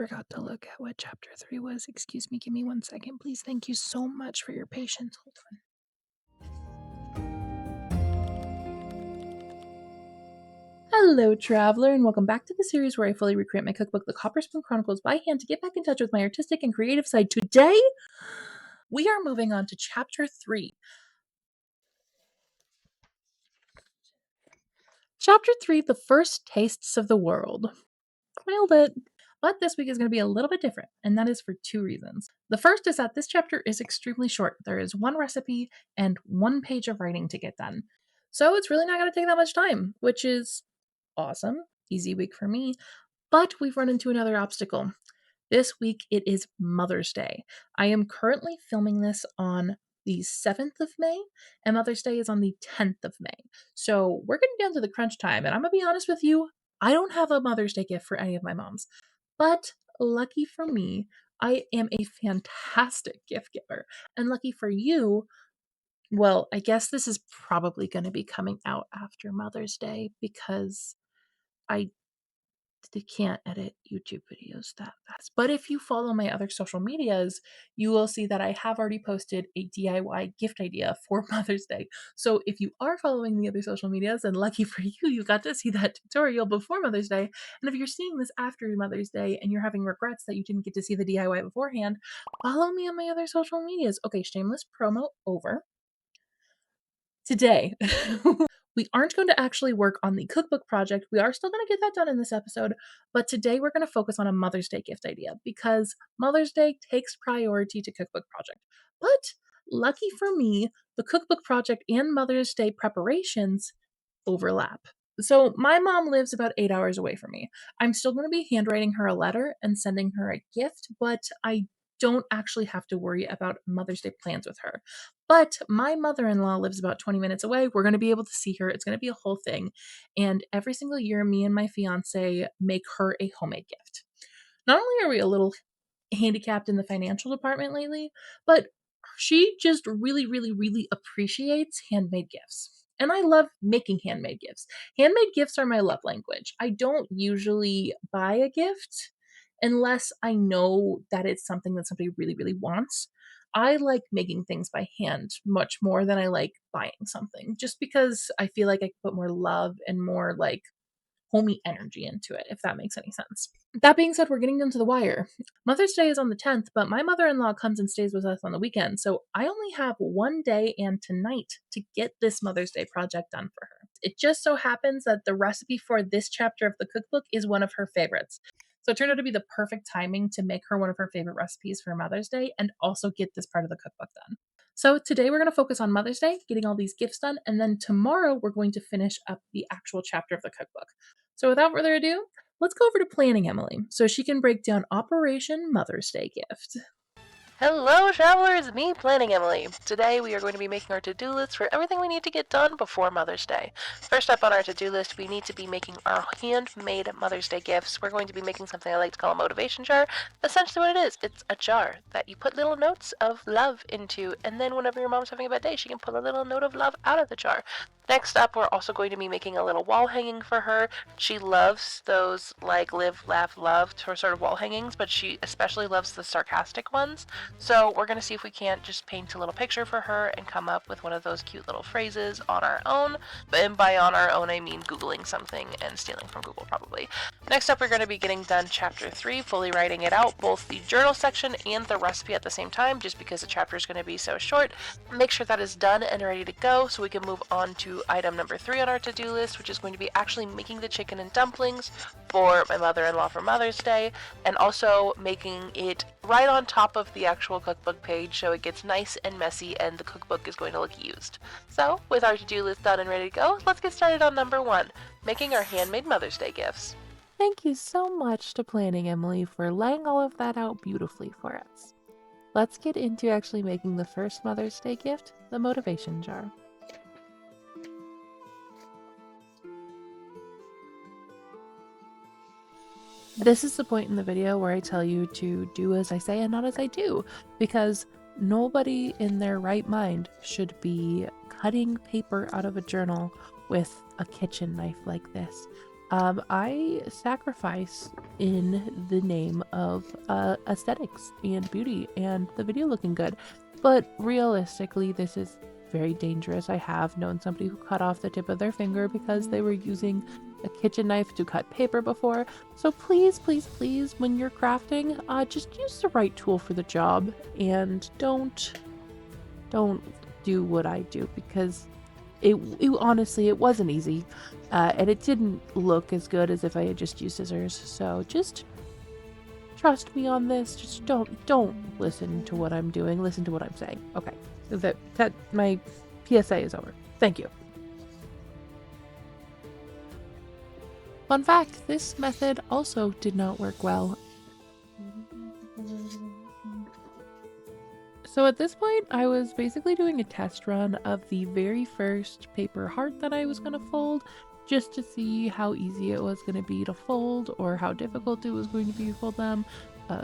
forgot to look at what chapter 3 was. Excuse me, give me 1 second, please. Thank you so much for your patience. Hold on. Hello, traveler, and welcome back to the series where I fully recreate my cookbook, the CopperSpoon Chronicles, by hand to get back in touch with my artistic and creative side. Today, we are moving on to chapter 3. Chapter 3, The First Tastes of the World. Nailed it. But this week is going to be a little bit different, and that is for 2 reasons. The first is that this chapter is extremely short. There is 1 recipe and 1 page of writing to get done. So it's really not going to take that much time, which is awesome. Easy week for me. But we've run into another obstacle. This week it is Mother's Day. I am currently filming this on the 7th of May, and Mother's Day is on the 10th of May. So we're getting down to the crunch time, and I'm going to be honest with you, I don't have a Mother's Day gift for any of my moms. But lucky for me, I am a fantastic gift giver. And lucky for you, well, I guess this is probably going to be coming out after Mother's Day because I can't edit YouTube videos that fast. But if you follow my other social medias, you will see that I have already posted a DIY gift idea for Mother's Day. So if you are following the other social medias, and lucky for you, you got to see that tutorial before Mother's Day. And if you're seeing this after Mother's Day and you're having regrets that you didn't get to see the DIY beforehand, follow me on my other social medias. Okay, shameless promo over. Today, we aren't going to actually work on the cookbook project. We are still going to get that done in this episode, but today we're going to focus on a Mother's Day gift idea because Mother's Day takes priority to cookbook project. But lucky for me, the cookbook project and Mother's Day preparations overlap. So my mom lives about 8 hours away from me. I'm still going to be handwriting her a letter and sending her a gift, but I don't actually have to worry about Mother's Day plans with her. But my mother-in-law lives about 20 minutes away. We're going to be able to see her. It's going to be a whole thing. And every single year, me and my fiance make her a homemade gift. Not only are we a little handicapped in the financial department lately, but she just really, really, really appreciates handmade gifts. And I love making handmade gifts. Handmade gifts are my love language. I don't usually buy a gift unless I know that it's something that somebody really, really wants. I like making things by hand much more than I like buying something, just because I feel like I can put more love and more like homey energy into it, if that makes any sense. That being said, we're getting down to the wire. Mother's Day is on the 10th, but my mother-in-law comes and stays with us on the weekend, so I only have 1 day and tonight to get this Mother's Day project done for her. It just so happens that the recipe for this chapter of the cookbook is one of her favorites. So it turned out to be the perfect timing to make her one of her favorite recipes for Mother's Day and also get this part of the cookbook done. So today we're going to focus on Mother's Day, getting all these gifts done, and then tomorrow we're going to finish up the actual chapter of the cookbook. So without further ado, let's go over to planning Emily so she can break down Operation Mother's Day Gift. Hello travelers, me Planning Emily. Today we are going to be making our to-do list for everything we need to get done before Mother's Day. First up on our to-do list, we need to be making our handmade Mother's Day gifts. We're going to be making something I like to call a motivation jar. Essentially what it is, it's a jar that you put little notes of love into, and then whenever your mom's having a bad day, she can pull a little note of love out of the jar. Next up, we're also going to be making a little wall hanging for her. She loves those like live, laugh, love sort of wall hangings, but she especially loves the sarcastic ones. So we're going to see if we can't just paint a little picture for her and come up with one of those cute little phrases on our own. And by on our own, I mean Googling something and stealing from Google probably. Next up, we're going to be getting done chapter 3, fully writing it out, both the journal section and the recipe at the same time, just because the chapter is going to be so short. Make sure that is done and ready to go so we can move on to item number 3 on our to-do list, which is going to be actually making the chicken and dumplings for my mother-in-law for Mother's Day, and also making it right on top of the actual cookbook page so it gets nice and messy and the cookbook is going to look used. So, with our to-do list done and ready to go, let's get started on number 1, making our handmade Mother's Day gifts. Thank you so much to Planning Emily for laying all of that out beautifully for us. Let's get into actually making the first Mother's Day gift, the motivation jar. This is the point in the video where I tell you to do as I say and not as I do, because nobody in their right mind should be cutting paper out of a journal with a kitchen knife like this. I sacrifice in the name of aesthetics and beauty and the video looking good. But realistically, this is very dangerous. I have known somebody who cut off the tip of their finger because they were using a kitchen knife to cut paper before. So please, please, please, when you're crafting, just use the right tool for the job and don't do what I do, because it honestly, it wasn't easy, and it didn't look as good as if I had just used scissors. So just trust me on this. Just don't listen to what I'm doing. Listen to what I'm saying. Okay, that my PSA is over. Thank you. Fun fact: this method also did not work well. So at this point, I was basically doing a test run of the very first paper heart that I was going to fold, just to see how easy it was going to be to fold or how difficult it was going to be to fold them.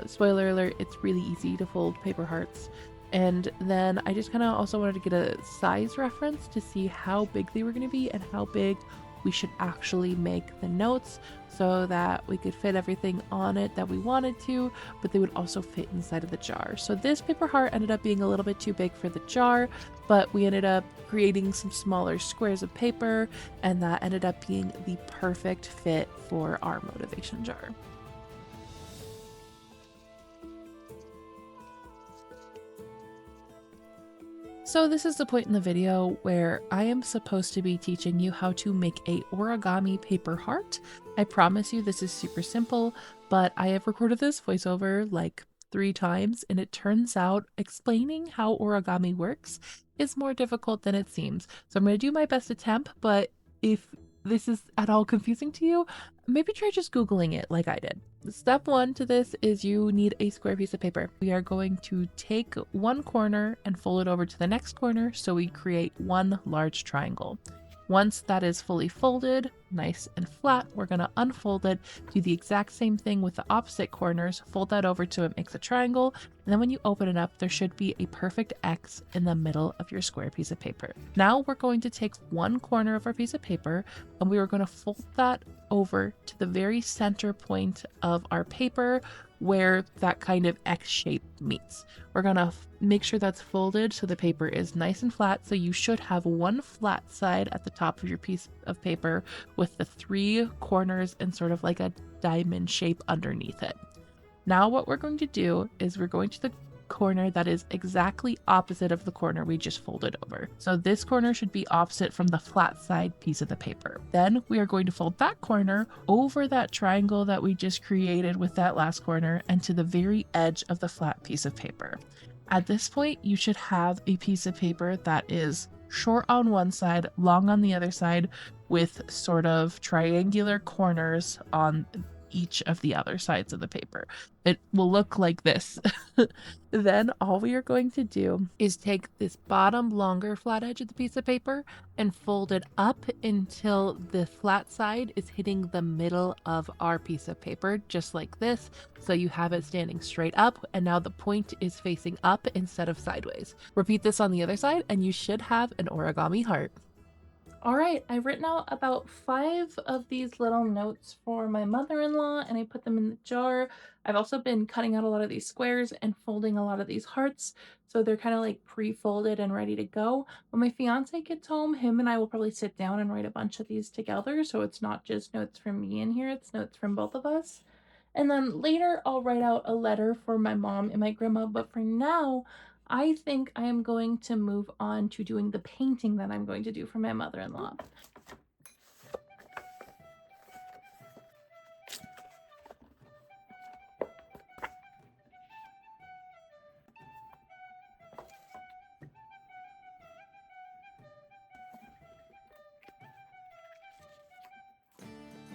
Spoiler alert, it's really easy to fold paper hearts. And then I just kind of also wanted to get a size reference to see how big they were going to be and how big we should actually make the notes, so that we could fit everything on it that we wanted to, but they would also fit inside of the jar. So this paper heart ended up being a little bit too big for the jar, but we ended up creating some smaller squares of paper, and that ended up being the perfect fit for our motivation jar. So this is the point in the video where I am supposed to be teaching you how to make a origami paper heart. I promise you this is super simple, but I have recorded this voiceover like 3 times, and it turns out explaining how origami works is more difficult than it seems. So I'm going to do my best attempt, but if this is at all confusing to you, maybe try just Googling it like I did. Step 1 to this is you need a square piece of paper. We are going to take one corner and fold it over to the next corner, so we create one large triangle. Once that is fully folded, nice and flat, we're going to unfold it, do the exact same thing with the opposite corners, fold that over to it makes a triangle, and then when you open it up, there should be a perfect X in the middle of your square piece of paper. Now we're going to take one corner of our piece of paper, and we are going to fold that over to the very center point of our paper where that kind of X shape meets. We're gonna make sure that's folded so the paper is nice and flat, so you should have one flat side at the top of your piece of paper with the 3 corners and sort of like a diamond shape underneath it. Now what we're going to do is we're going to the corner that is exactly opposite of the corner we just folded over. So this corner should be opposite from the flat side piece of the paper. Then we are going to fold that corner over that triangle that we just created with that last corner and to the very edge of the flat piece of paper. At this point, you should have a piece of paper that is short on one side, long on the other side, with sort of triangular corners on each of the other sides of the paper. It will look like this. Then all we are going to do is take this bottom longer flat edge of the piece of paper and fold it up until the flat side is hitting the middle of our piece of paper, just like this. So you have it standing straight up, and now the point is facing up instead of sideways. Repeat this on the other side and you should have an origami heart. Alright, I've written out about 5 of these little notes for my mother-in-law, and I put them in the jar. I've also been cutting out a lot of these squares and folding a lot of these hearts, so they're kind of like pre-folded and ready to go. When my fiance gets home, him and I will probably sit down and write a bunch of these together, so it's not just notes from me in here, it's notes from both of us. And then later I'll write out a letter for my mom and my grandma, but for now, I think I am going to move on to doing the painting that I'm going to do for my mother-in-law.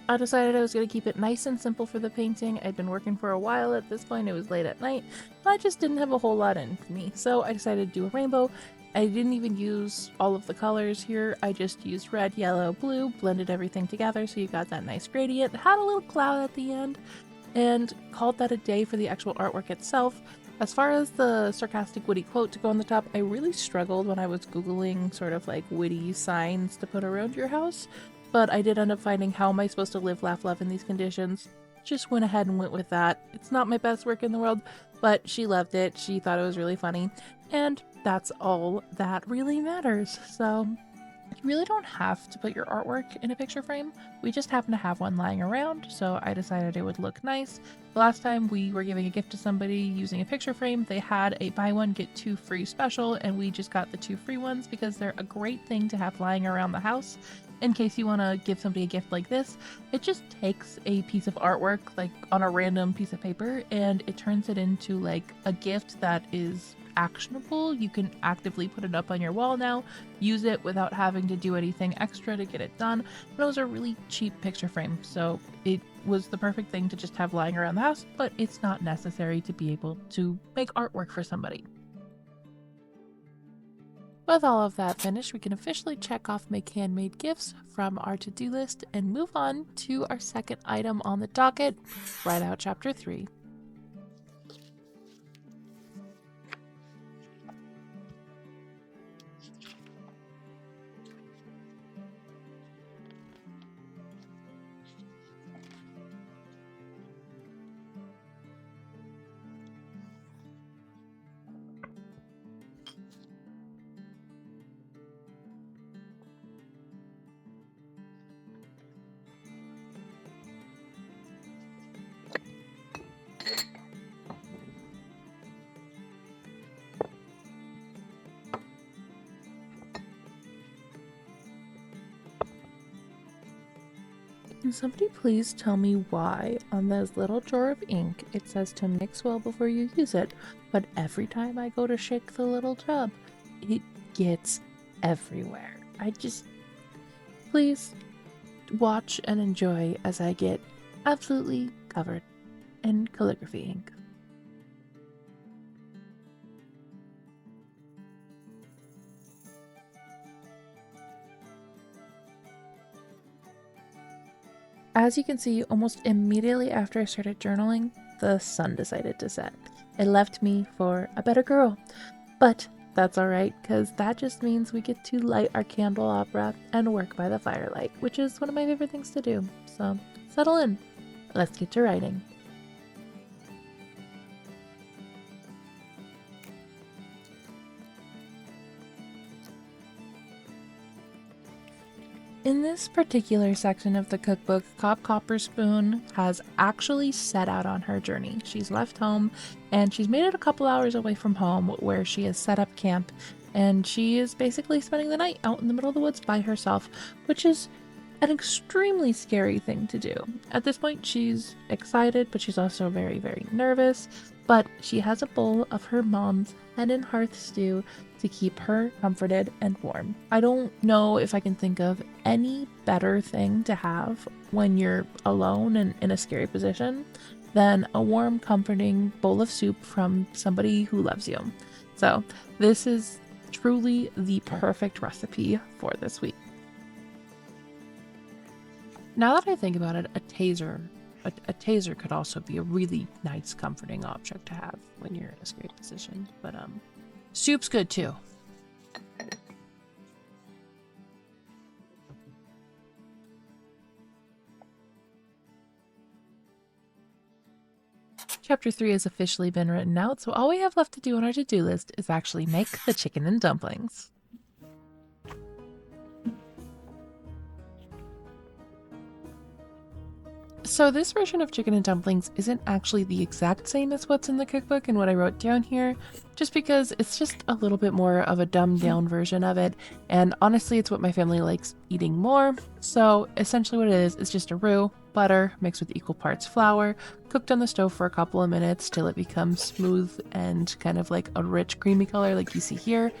I decided I was going to keep it nice and simple for the painting. I'd been working for a while at this point, it was late at night, I just didn't have a whole lot in me, so I decided to do a rainbow. I didn't even use all of the colors here, I just used red, yellow, blue, blended everything together so you got that nice gradient, had a little cloud at the end, and called that a day for the actual artwork itself. As far as the sarcastic witty quote to go on the top, I really struggled when I was googling sort of like witty signs to put around your house. but I did end up finding How Am I Supposed to Live, Laugh, Love in These Conditions. Just went ahead and went with that. It's not my best work in the world, but she loved it. She thought it was really funny, and that's all that really matters. So you really don't have to put your artwork in a picture frame. We just happen to have one lying around, so I decided it would look nice. The last time we were giving a gift to somebody using a picture frame, they had a buy one get two free special, and we just got the 2 free ones because they're a great thing to have lying around the house in case you want to give somebody a gift like this. It just takes a piece of artwork like on a random piece of paper and it turns it into like a gift that is actionable. You can actively put it up on your wall now, use it without having to do anything extra to get it done. And it was a really cheap picture frame, so it was the perfect thing to just have lying around the house, but it's not necessary to be able to make artwork for somebody. With all of that finished, we can officially check off make handmade gifts from our to-do list and move on to our second item on the docket, write out chapter 3. Can somebody please tell me why on this little jar of ink it says to mix well before you use it, but every time I go to shake the little tub, it gets everywhere. Please watch and enjoy as I get absolutely covered in calligraphy ink. As you can see, almost immediately after I started journaling, the sun decided to set. It left me for a better girl. But that's alright, because that just means we get to light our candelabra and work by the firelight, which is one of my favorite things to do. So settle in. Let's get to writing. In this particular section of the cookbook, Cob CopperSpoon has actually set out on her journey. She's left home and she's made it a couple hours away from home where she has set up camp, and she is basically spending the night out in the middle of the woods by herself, which is an extremely scary thing to do. At this point, she's excited, but she's also very, very nervous. But she has a bowl of her mom's hen and hearth stew to keep her comforted and warm. I don't know if I can think of any better thing to have when you're alone and in a scary position than a warm, comforting bowl of soup from somebody who loves you. So this is truly the perfect recipe for this week. Now that I think about it, a taser could also be a really nice, comforting object to have when you're in a scary position. But soup's good too. Chapter 3 has officially been written out, so all we have left to do on our to-do list is actually make the chicken and dumplings. So this version of chicken and dumplings isn't actually the exact same as what's in the cookbook and what I wrote down here, just because it's just a little bit more of a dumbed down version of it, and honestly it's what my family likes eating more. So essentially what it is just a roux, butter mixed with equal parts flour, cooked on the stove for a couple of minutes till it becomes smooth and kind of like a rich creamy color like you see here.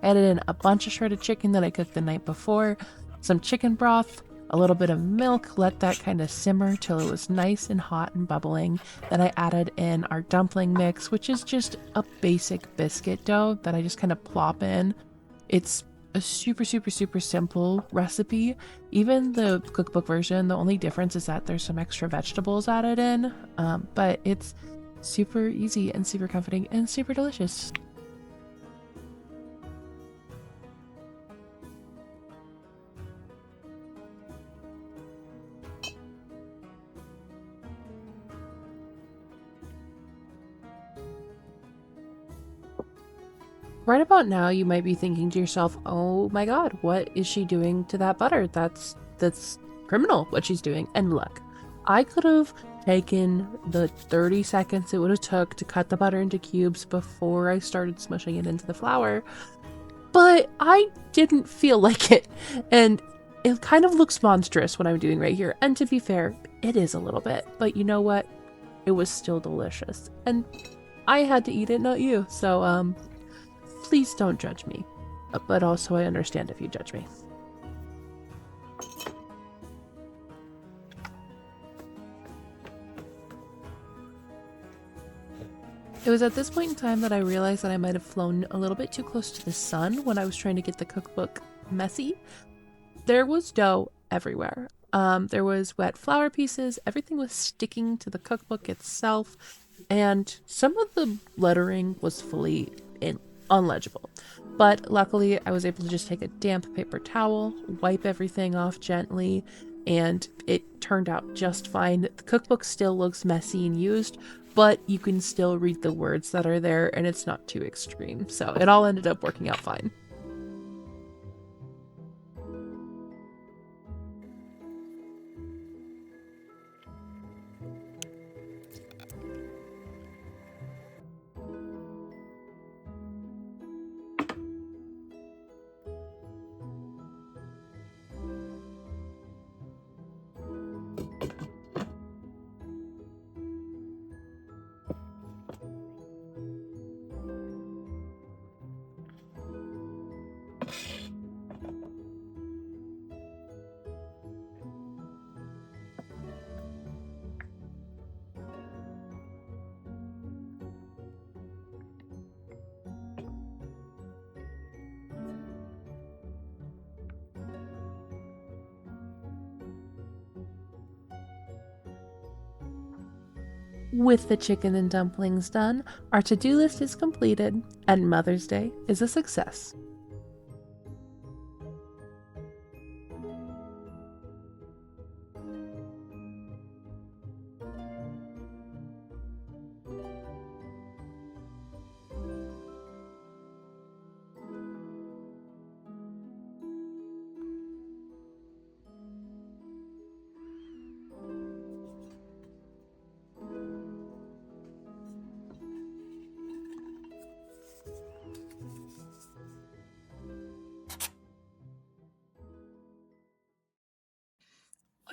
Added in a bunch of shredded chicken that I cooked the night before, some chicken broth, a little bit of milk, let that kind of simmer till it was nice and hot and bubbling. Then I added in our dumpling mix, which is just a basic biscuit dough that I just kind of plop in. It's a super, super, super simple recipe. Even the cookbook version, the only difference is that there's some extra vegetables added in, but it's super easy and super comforting and super delicious. Right about now, you might be thinking to yourself, "Oh my god, what is she doing to that butter? That's criminal what she's doing." And look, I could have taken the 30 seconds it would have took to cut the butter into cubes before I started smushing it into the flour, but I didn't feel like it. And it kind of looks monstrous what I'm doing right here. And to be fair, it is a little bit, but you know what? It was still delicious. And I had to eat it, not you. So please don't judge me. But also, I understand if you judge me. It was at this point in time that I realized that I might have flown a little bit too close to the sun when I was trying to get the cookbook messy. There was dough everywhere. There was wet flour pieces. Everything was sticking to the cookbook itself, and some of the lettering was fully unlegible. But luckily, I was able to just take a damp paper towel, wipe everything off gently, and it turned out just fine. The cookbook still looks messy and used, but you can still read the words that are there, and it's not too extreme. So it all ended up working out fine. With the chicken and dumplings done, our to-do list is completed, and Mother's Day is a success.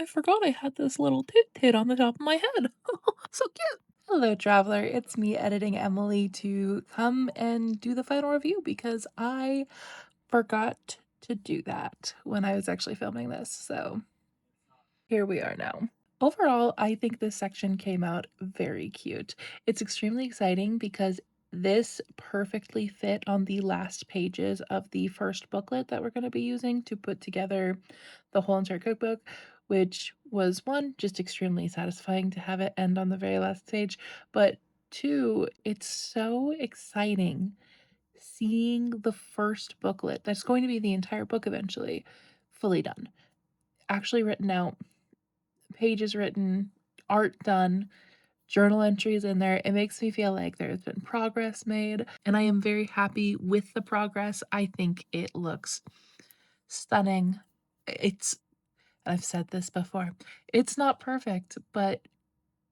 I forgot I had this little tit on the top of my head. So cute. Hello, traveler. It's me editing Emily to come and do the final review because I forgot to do that when I was actually filming this. So here we are now. Overall, I think this section came out very cute. It's extremely exciting because this perfectly fit on the last pages of the first booklet that we're going to be using to put together the whole entire cookbook, which was one, just extremely satisfying to have it end on the very last page, but two, it's so exciting seeing the first booklet that's going to be the entire book eventually fully done, actually written out, pages written, art done, journal entries in there. It makes me feel like there's been progress made, and I am very happy with the progress. I think it looks stunning. It's, I've said this before, it's not perfect, but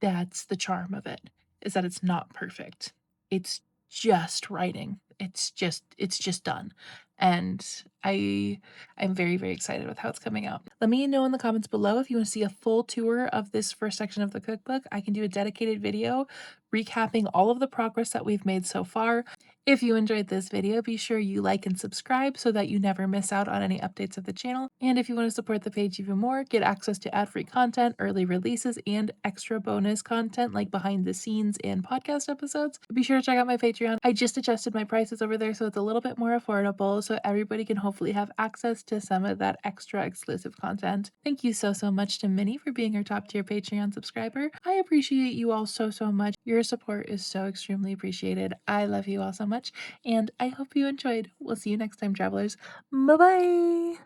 that's the charm of it, is that it's not perfect. It's just writing. It's just done. And I'm very, very excited with how it's coming out. Let me know in the comments below if you want to see a full tour of this first section of the cookbook. I can do a dedicated video recapping all of the progress that we've made so far. If you enjoyed this video, be sure you like and subscribe so that you never miss out on any updates of the channel. And if you want to support the page even more, get access to ad-free content, early releases, and extra bonus content like behind the scenes and podcast episodes, be sure to check out my Patreon. I just adjusted my prices over there so it's a little bit more affordable so everybody can hopefully have access to some of that extra exclusive content. Thank you so, so much to Minnie for being our top tier Patreon subscriber. I appreciate you all so, so much. Your support is so extremely appreciated. I love you all so much, and I hope you enjoyed. We'll see you next time, travelers. Bye bye!